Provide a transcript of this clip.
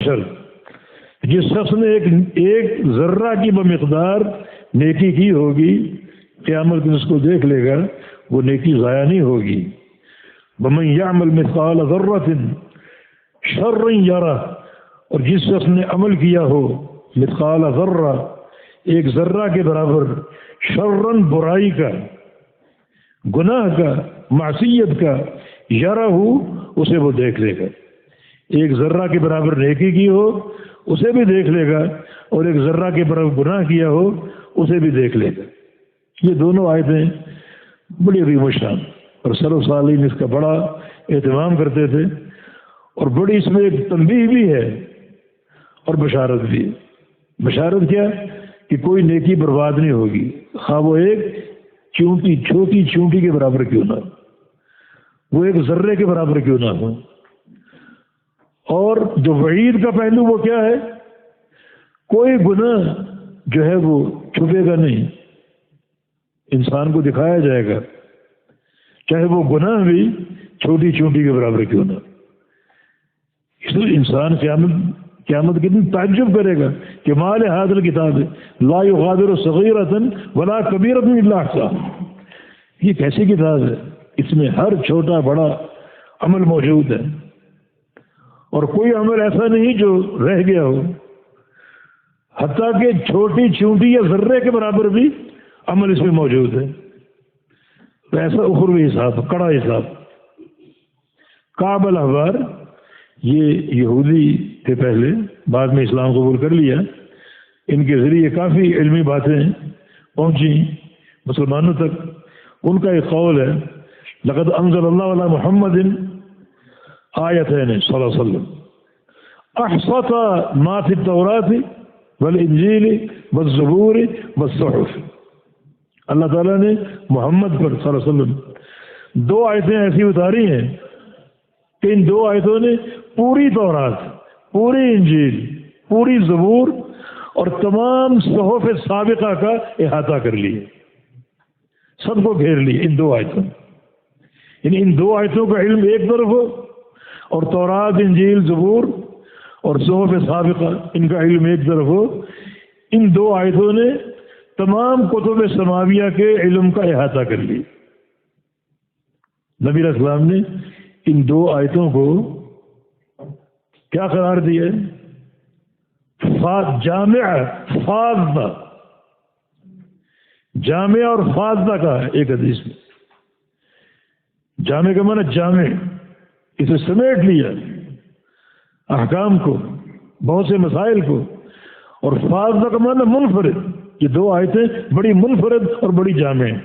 بشر، جس شخص نے ایک ذرہ کی بمقدار نیکی کی ہوگی قیامت میں اس کو دیکھ لے گا، وہ نیکی ضائع نہیں ہوگی۔ وَمَن يَعْمَلْ مِثْقَالَ ذَرَّةٍ شَرًّا يَرَهُ، اور جس شخص نے عمل کیا ہو مثقال ذرہ، ایک ذرہ کے برابر، شرًا برائی کا، گناہ کا، معصیت کا، یرہ اسے وہ دیکھ لے گا۔ ایک ذرہ کے برابر نیکی کی ہو اسے بھی دیکھ لے گا، اور ایک ذرہ کے برابر گناہ کیا ہو اسے بھی دیکھ لے گا۔ یہ دونوں آیتیں بڑی عظیم الشان، اور سلف صالحین اس کا بڑا اہتمام کرتے تھے، اور بڑی اس میں ایک تنبیہ بھی ہے اور بشارت بھی ہے۔ بشارت کیا کہ کوئی نیکی برباد نہیں ہوگی، خواہ وہ ایک چونٹی، چھوٹی چونٹی کے برابر کیوں نہ ہو، وہ ایک ذرے کے برابر کیوں نہ ہو۔ اور جو وعید کا پہلو وہ کیا ہے، کوئی گناہ جو ہے وہ چھپے گا نہیں، انسان کو دکھایا جائے گا، چاہے وہ گناہ بھی چھوٹی چونٹی کے برابر کیوں نہ۔ اس لیے انسان قیامت کے دن تعجب کرے گا کہ مال ھذا الکتاب لا یغادر صغیرۃ ولا کبیرۃ الا احصاها، یہ کیسی کتاب ہے، اس میں ہر چھوٹا بڑا عمل موجود ہے، اور کوئی عمل ایسا نہیں جو رہ گیا ہو، حتیٰ کہ چھوٹی چونٹی یا ذرے کے برابر بھی عمل اس میں موجود ہے۔ تو ایسا اخروی حساب، کڑا حساب۔ کعب الاحبار یہ یہودی تھے پہلے، بعد میں اسلام قبول کر لیا، ان کے ذریعے کافی علمی باتیں پہنچی مسلمانوں تک۔ ان کا ایک قول ہے، لقد انزل اللہ علی محمد آیتین صلی اللہ علیہ وسلم احصتا ما فی التوراۃ والانجیل والزبور والصحف، اللہ تعالیٰ نے محمد پر صلی اللہ علیہ وسلم دو آیتیں ایسی اتاری ہیں کہ ان دو آیتوں نے پوری تورات، پوری انجیل، پوری زبور اور تمام صحف سابقہ کا احاطہ کر لیے، سب کو گھیر لیے ان دو آیتوں۔ یعنی ان دو آیتوں کا علم ایک طرف ہو، اور تورات، انجیل، زبور اور صحف سابقہ ان کا علم ایک طرف ہو، ان دو آیتوں نے تمام کتب سماویہ کے علم کا احاطہ کر لی۔ نبی علیہ السلام نے ان دو آیتوں کو کیا قرار دیا ہے؟ جامع فاضہ، جامع اور فاضہ کا ہے ایک حدیث میں۔ جامع کا معنی جامع، اسے سمیٹ لیا احکام کو، بہت سے مسائل کو، اور فاضہ کا معنی منفرد، یہ دو آیتیں بڑی منفرد اور بڑی جامع ہیں۔